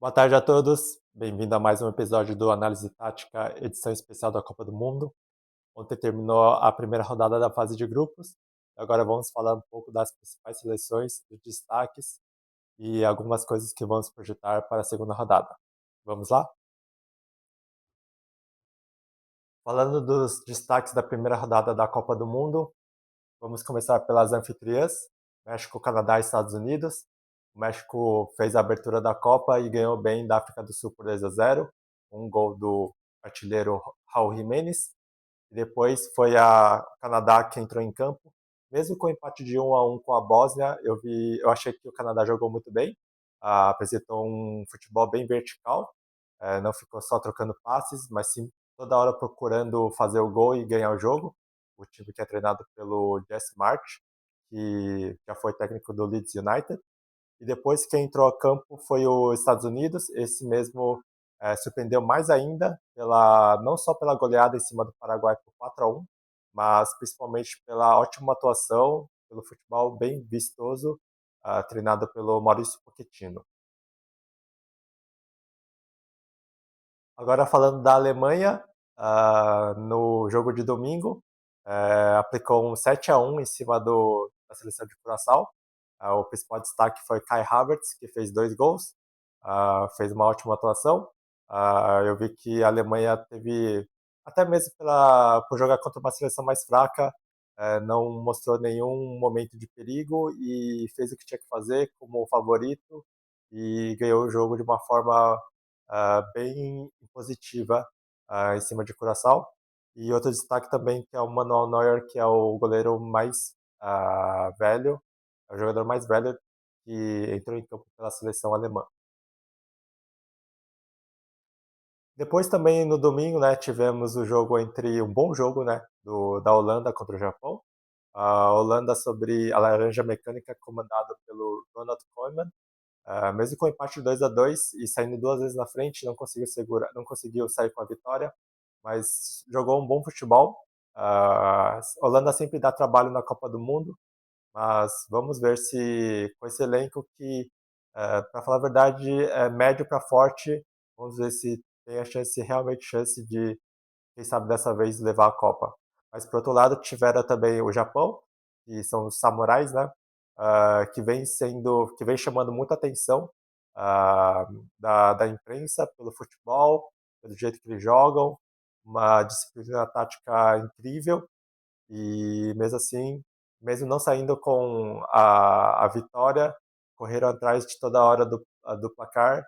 Boa tarde a todos, bem-vindo a mais um episódio do Análise Tática, edição especial da Copa do Mundo. Ontem terminou a primeira rodada da fase de grupos. Agora vamos falar um pouco das principais seleções, dos destaques e algumas coisas que vamos projetar para a segunda rodada. Vamos lá? Falando dos destaques da primeira rodada da Copa do Mundo, vamos começar pelas anfitriãs, México, Canadá e Estados Unidos. O México fez a abertura da Copa e ganhou bem da África do Sul por 2-0, um gol do artilheiro Raul Jiménez. E depois foi a Canadá que entrou em campo. Mesmo com o empate de 1-1 com a Bósnia, eu achei que o Canadá jogou muito bem, apresentou um futebol bem vertical, não ficou só trocando passes, mas sim toda hora procurando fazer o gol e ganhar o jogo. O time que é treinado pelo Jesse March, que já foi técnico do Leeds United. E depois quem entrou a campo foi os Estados Unidos. Esse mesmo surpreendeu mais ainda, não só pela goleada em cima do Paraguai por 4-1, mas principalmente pela ótima atuação, pelo futebol bem vistoso, treinado pelo Maurício Pochettino. Agora falando da Alemanha, no jogo de domingo, aplicou um 7-1 em cima da seleção de Curaçao. O principal destaque foi Kai Havertz, que fez 2 gols, fez uma ótima atuação. Eu vi que a Alemanha teve, até mesmo por jogar contra uma seleção mais fraca, não mostrou nenhum momento de perigo e fez o que tinha que fazer como favorito e ganhou o jogo de uma forma bem positiva em cima de Curaçao. E outro destaque também que é o Manuel Neuer, que é o goleiro mais velho, é o jogador mais velho que entrou em campo pela seleção alemã. Depois também no domingo, né, tivemos o jogo entre um bom jogo, né, da Holanda contra o Japão. A Holanda sobre a Laranja Mecânica comandado pelo Ronald Koeman. Mesmo com o empate de 2-2 e saindo 2 vezes na frente, não conseguiu sair com a vitória, mas jogou um bom futebol. A Holanda sempre dá trabalho na Copa do Mundo, mas vamos ver se com esse elenco que, para falar a verdade, é médio para forte, vamos ver se tem a chance, realmente chance de, quem sabe dessa vez, levar a Copa. Mas por outro lado, tiveram também o Japão, que são os samurais, né? Que vem chamando muita atenção ah, da imprensa pelo futebol, pelo jeito que eles jogam, uma disciplina tática incrível e mesmo assim, mesmo não saindo com a vitória, correram atrás de toda hora do placar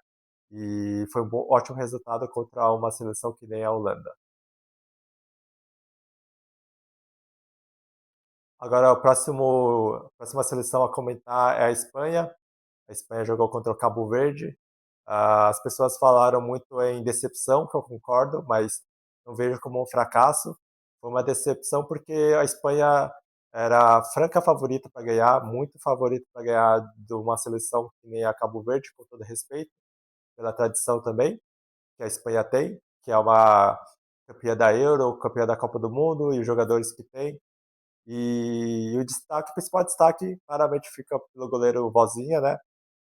e foi um ótimo resultado contra uma seleção que nem a Holanda. Agora, a próxima seleção a comentar é a Espanha. A Espanha jogou contra o Cabo Verde. As pessoas falaram muito em decepção, que eu concordo, mas não vejo como um fracasso. Foi uma decepção porque a Espanha era a franca favorita para ganhar, muito favorita para ganhar de uma seleção que nem a Cabo Verde, com todo respeito, pela tradição também que a Espanha tem, que é uma campeã da Euro, campeã da Copa do Mundo e os jogadores que tem. E o principal destaque, claramente fica pelo goleiro Vozinha, né?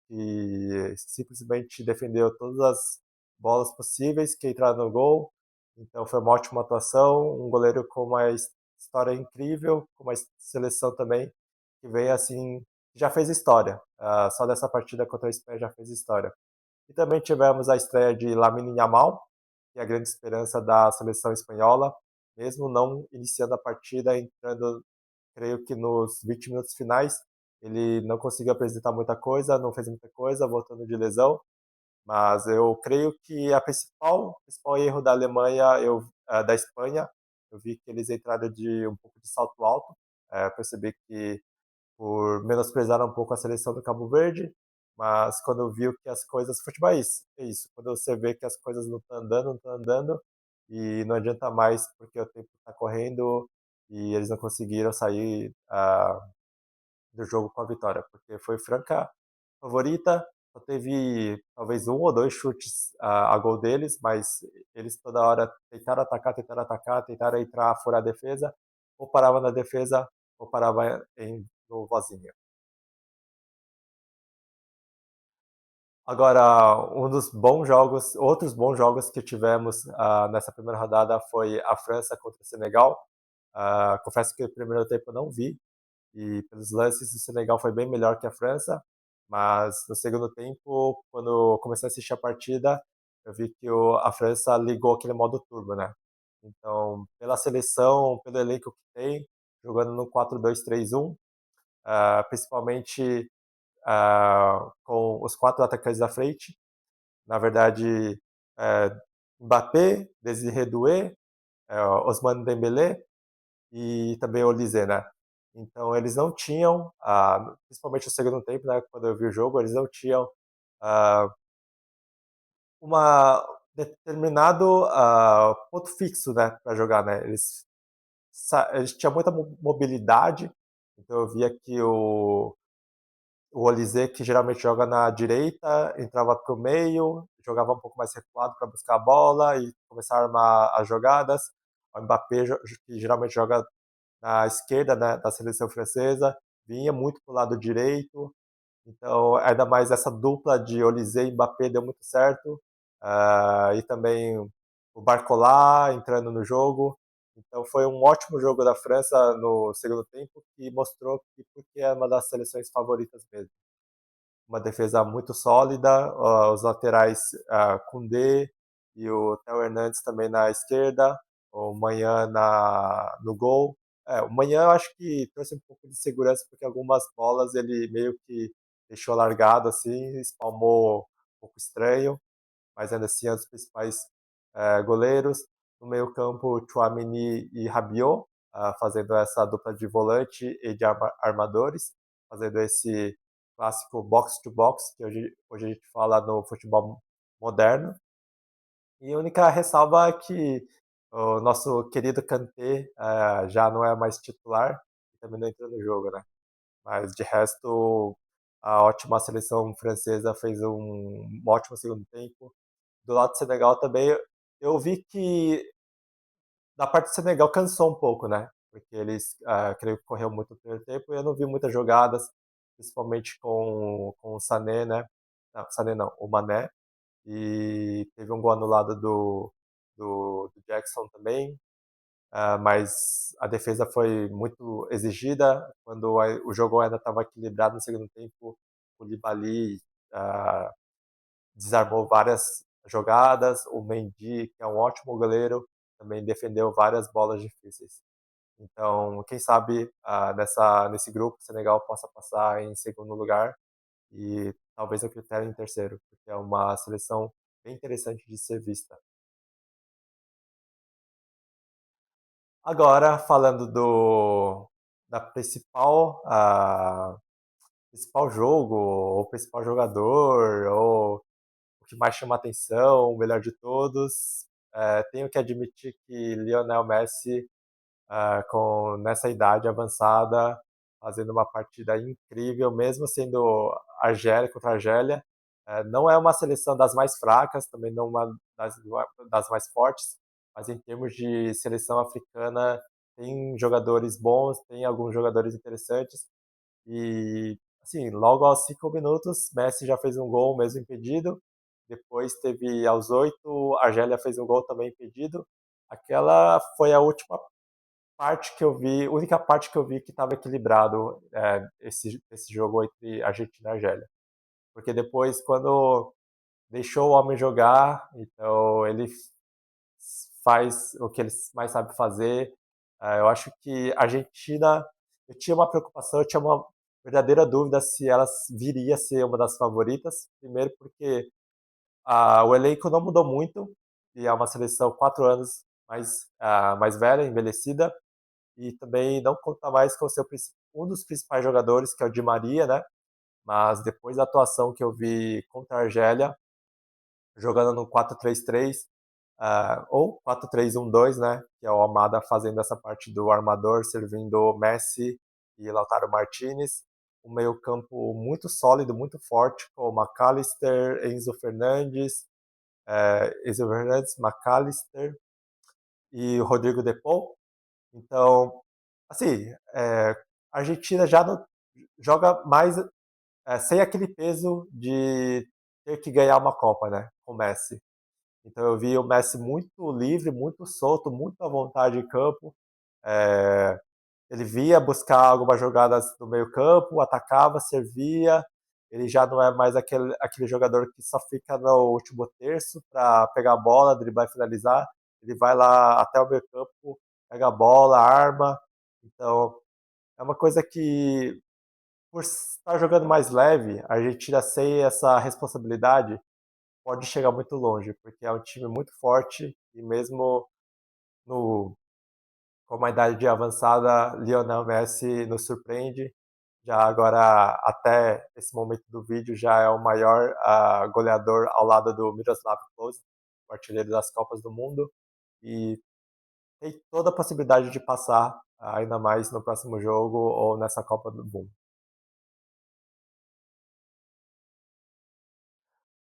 Que simplesmente defendeu todas as bolas possíveis que entraram no gol. Então foi uma ótima atuação, um goleiro com uma história incrível, com uma seleção também que veio assim, já fez história. Só dessa partida contra a Espanha já fez história. E também tivemos a estreia de Lamine Yamal, que é a grande esperança da seleção espanhola, mesmo não iniciando a partida, entrando, creio que nos 20 minutos finais, ele não conseguiu apresentar muita coisa, não fez muita coisa, voltando de lesão, mas eu creio que principal erro da Alemanha, da Espanha, eu vi que eles entraram de um pouco de salto alto, percebi que por menosprezar um pouco a seleção do Cabo Verde, mas quando viu que as coisas, futebol é isso, quando você vê que as coisas não estão andando, não estão andando, e não adianta mais porque o tempo está correndo e eles não conseguiram sair do jogo com a vitória, porque foi franca favorita, só teve talvez um ou dois chutes a gol deles, mas eles toda hora tentaram atacar, tentaram entrar, furar a defesa, ou parava na defesa, ou parava no Vozinha. Agora, um dos bons jogos, outros bons jogos que tivemos nessa primeira rodada foi a França contra o Senegal. Confesso que o primeiro tempo eu não vi, e pelos lances o Senegal foi bem melhor que a França, mas no segundo tempo, quando eu comecei a assistir a partida, eu vi que a França ligou aquele modo turbo, né? Então, pela seleção, pelo elenco que tem, jogando no 4-2-3-1, principalmente com os quatro atacantes da frente, na verdade, é, Mbappé, Desiré Doué, Ousmane Dembélé e também Olise, né? Então eles não tinham, principalmente no segundo tempo, né, quando eu vi o jogo, eles não tinham ah, uma determinado ponto fixo, né, para jogar, né? Eles tinham muita mobilidade, então eu via que o Olise, que geralmente joga na direita, entrava para o meio, jogava um pouco mais recuado para buscar a bola e começar a armar as jogadas. O Mbappé, que geralmente joga na esquerda, né, da seleção francesa, vinha muito para o lado direito. Então, ainda mais essa dupla de Olise e Mbappé deu muito certo. E também o Barcola entrando no jogo. Então, foi um ótimo jogo da França no segundo tempo, que mostrou que porque é uma das seleções favoritas mesmo. Uma defesa muito sólida, os laterais Koundé e o Theo Hernandes também na esquerda, o Manhã no gol. O Manhã eu acho que trouxe um pouco de segurança, porque algumas bolas ele meio que deixou largado assim, espalmou um pouco estranho, mas ainda assim é um dos principais goleiros. No meio campo, Chouameni e Rabiot, fazendo essa dupla de volante e de armadores, fazendo esse clássico box-to-box, que hoje a gente fala no futebol moderno. E a única ressalva é que o nosso querido Kanté já não é mais titular e também não entrou no jogo, né? Mas de resto, a ótima seleção francesa fez um ótimo segundo tempo. Do lado do Senegal também, eu vi que da parte do Senegal cansou um pouco, né? Porque eles, creio que correu muito no primeiro tempo e eu não vi muitas jogadas, principalmente com o Sané, né? Não, Sané não, o Mané. E teve um gol anulado do Jackson também. Mas a defesa foi muito exigida. Quando o jogo ainda estava equilibrado no segundo tempo, o Koulibaly ah, desarmou várias jogadas. O Mendy, que é um ótimo goleiro, também defendeu várias bolas difíceis. Então, quem sabe nesse grupo o Senegal possa passar em segundo lugar e talvez a critério em terceiro, porque é uma seleção bem interessante de ser vista. Agora, falando da principal jogo, ou principal jogador, ou o que mais chama atenção, o melhor de todos, tenho que admitir que Lionel Messi, nessa idade avançada, fazendo uma partida incrível, mesmo sendo Argélia contra Argélia. Não é uma seleção das mais fracas, também não uma das mais fortes, mas em termos de seleção africana, tem jogadores bons, tem alguns jogadores interessantes. E, assim, logo aos 5 minutos, Messi já fez um gol mesmo impedido. Depois teve aos 8, Argélia fez um gol também impedido. Aquela foi a última parte que eu vi, única parte que eu vi que estava equilibrado esse jogo entre Argentina e Argélia. Porque depois, quando deixou o homem jogar, então ele faz o que ele mais sabe fazer. Eu acho que a Argentina, eu tinha uma preocupação, eu tinha uma verdadeira dúvida se ela viria a ser uma das favoritas. Primeiro porque o elenco não mudou muito, e é uma seleção 4 anos mais velha, envelhecida, e também não conta mais com um dos principais jogadores, que é o Di Maria, né? Mas depois da atuação que eu vi contra a Argélia, jogando no 4-3-3, ou 4-3-1-2, né? Que é o Almada fazendo essa parte do armador, servindo Messi e Lautaro Martinez. Um meio-campo muito sólido, muito forte, com o McAllister, Enzo Fernandes, McAllister e o Rodrigo De Paul. Então, assim, a Argentina já não, joga mais sem aquele peso ter que ganhar uma Copa, né, com o Messi. Então eu vi o Messi muito livre, muito solto, muito à vontade em campo. Eh, Ele via buscar algumas jogadas no meio-campo, atacava, servia. Ele já não é mais aquele jogador que só fica no último terço para pegar a bola, driblar e finalizar. Ele vai lá até o meio-campo, pega a bola, arma. Então, é uma coisa que, por estar jogando mais leve, a Argentina sem essa responsabilidade pode chegar muito longe, porque é um time muito forte e mesmo no, com uma idade avançada, Lionel Messi nos surpreende. Já agora, até esse momento do vídeo, já é o maior goleador ao lado do Miroslav Klose, o artilheiro das Copas do Mundo, e tem toda a possibilidade de passar, ainda mais no próximo jogo ou nessa Copa do Mundo.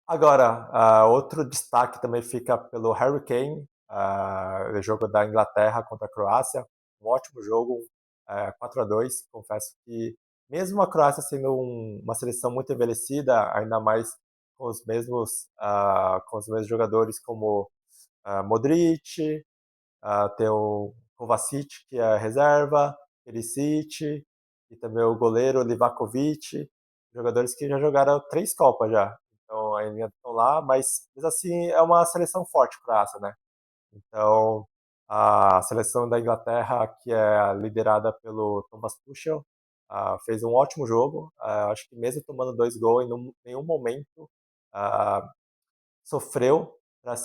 Agora, outro destaque também fica pelo Harry Kane, o jogo da Inglaterra contra a Croácia. Um ótimo jogo, 4-2. Confesso que, mesmo a Croácia sendo uma seleção muito envelhecida, ainda mais com os mesmos jogadores como Modric, tem o Kovacic, que é reserva, Perisic, e também o goleiro Livakovic, jogadores que já jogaram 3 Copas já. Então ainda estão lá, mas mesmo assim é uma seleção forte a Croácia, né? Então a seleção da Inglaterra, que é liderada pelo Thomas Tuchel, fez um ótimo jogo. Acho que mesmo tomando 2 gols, em nenhum momento ah, sofreu para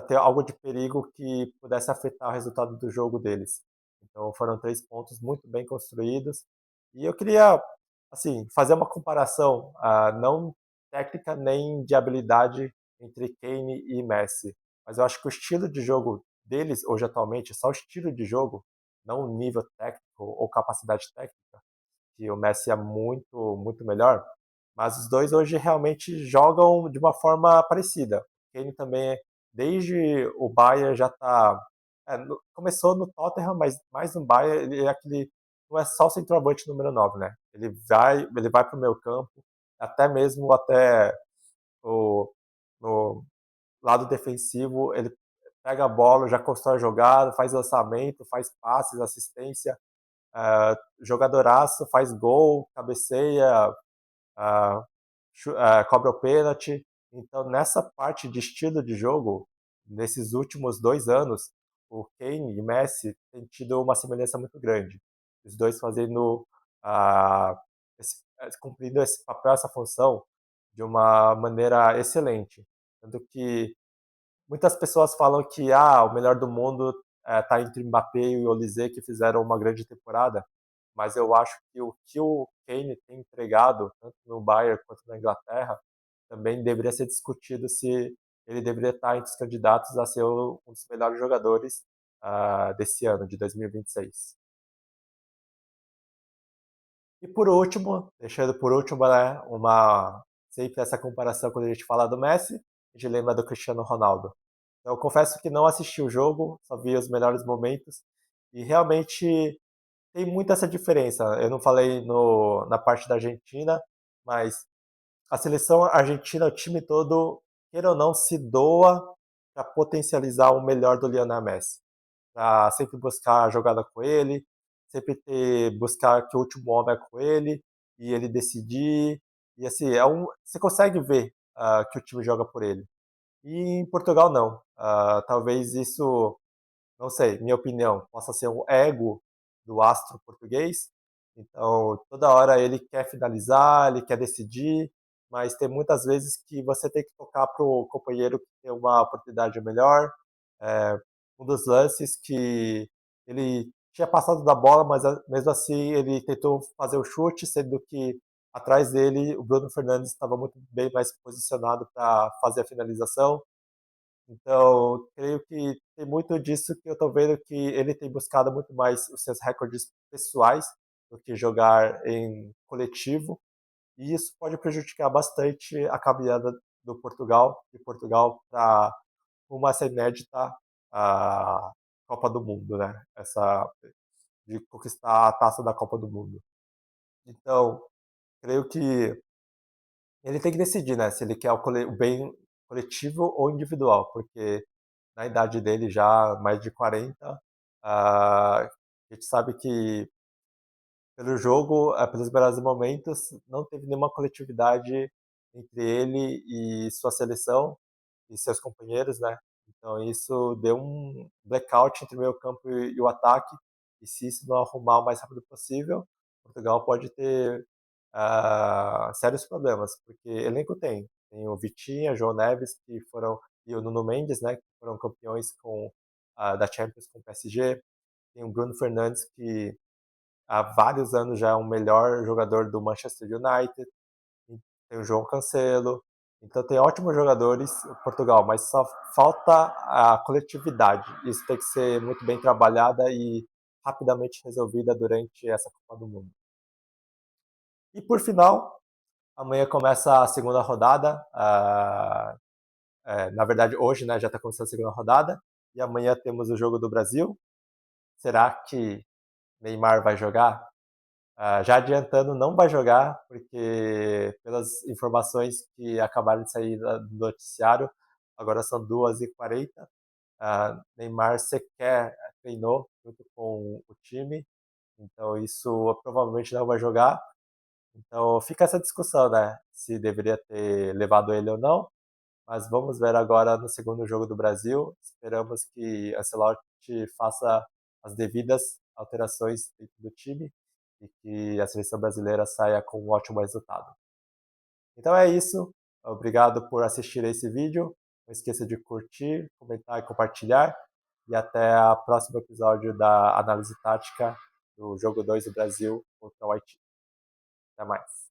ter algo de perigo que pudesse afetar o resultado do jogo deles. Então foram 3 pontos muito bem construídos. E eu queria, assim, fazer uma comparação, não técnica nem de habilidade entre Kane e Messi, mas eu acho que o estilo de jogo deles hoje atualmente, só o estilo de jogo, não o nível técnico ou capacidade técnica, que o Messi é muito, muito melhor, mas os dois hoje realmente jogam de uma forma parecida. Ele também, desde o Bayern já está. Começou no Tottenham, mas mais no Bayern ele é aquele. Não é só o centroavante número 9, né? Ele vai para o meio campo, até mesmo até o, no lado defensivo, ele pega a bola, já constrói a jogada, faz lançamento, faz passes, assistência, jogadoraço, faz gol, cabeceia, ah, cobra o pênalti. Então, nessa parte de estilo de jogo, nesses últimos 2 anos, o Kane e o Messi têm tido uma semelhança muito grande. Os dois fazendo, cumprindo esse papel, essa função, de uma maneira excelente. Tanto que muitas pessoas falam que o melhor do mundo está entre Mbappé e Olise, que fizeram uma grande temporada, mas eu acho que o Kane tem entregado, tanto no Bayern quanto na Inglaterra, também deveria ser discutido se ele deveria estar entre os candidatos a ser um dos melhores jogadores desse ano, de 2026. E por último, deixando por último, né, sempre essa comparação quando a gente fala do Messi, a gente lembra do Cristiano Ronaldo. Então, eu confesso que não assisti o jogo, só vi os melhores momentos, e realmente tem muito essa diferença. Eu não falei na parte da Argentina, mas a seleção argentina, o time todo, queira ou não, se doa para potencializar o melhor do Lionel Messi, para sempre buscar a jogada com ele, sempre buscar que o último homem é com ele e ele decidir. E assim, você consegue ver que o time joga por ele. E em Portugal não. Talvez isso, não sei, minha opinião, possa ser um ego do astro português. Então, toda hora ele quer finalizar, ele quer decidir, mas tem muitas vezes que você tem que tocar para o companheiro que tem uma oportunidade melhor. É, um dos lances que ele tinha passado da bola, mas mesmo assim ele tentou fazer o chute, sendo que atrás dele o Bruno Fernandes estava muito bem mais posicionado para fazer a finalização. Então, creio que tem muito disso que eu estou vendo que ele tem buscado muito mais os seus recordes pessoais do que jogar em coletivo, e isso pode prejudicar bastante a caminhada de Portugal para uma essa inédita a Copa do Mundo, né? Essa de conquistar a taça da Copa do Mundo. Então, creio que Ele tem que decidir, né, se ele quer o bem coletivo ou individual, porque na idade dele já mais de 40, a gente sabe que pelo jogo, pelos melhores momentos, não teve nenhuma coletividade entre ele e sua seleção e seus companheiros, né. Então isso deu um blackout entre o meio-campo e o ataque, e se isso não arrumar o mais rápido possível, Portugal pode ter, sérios problemas, porque elenco tem o Vitinha, João Neves, que foram e o Nuno Mendes, né, que foram campeões da Champions com o PSG, tem o Bruno Fernandes, que há vários anos já é o melhor jogador do Manchester United, tem o João Cancelo, então tem ótimos jogadores em Portugal, mas só falta a coletividade. Isso tem que ser muito bem trabalhada e rapidamente resolvida durante essa Copa do Mundo. E por final, amanhã começa a segunda rodada, na verdade hoje, né, já está começando a segunda rodada, e amanhã temos o jogo do Brasil. Será que Neymar vai jogar? Já adiantando, não vai jogar, porque pelas informações que acabaram de sair do noticiário, agora são 2h40, Neymar sequer treinou junto com o time, então isso provavelmente não vai jogar. Então fica essa discussão, né? Se deveria ter levado ele ou não, mas vamos ver agora no segundo jogo do Brasil. Esperamos que Ancelotti faça as devidas alterações dentro do time e que a seleção brasileira saia com um ótimo resultado. Então é isso. Obrigado por assistir esse vídeo. Não esqueça de curtir, comentar e compartilhar. E até o próximo episódio da análise tática do jogo 2 do Brasil contra o Haiti. Até mais.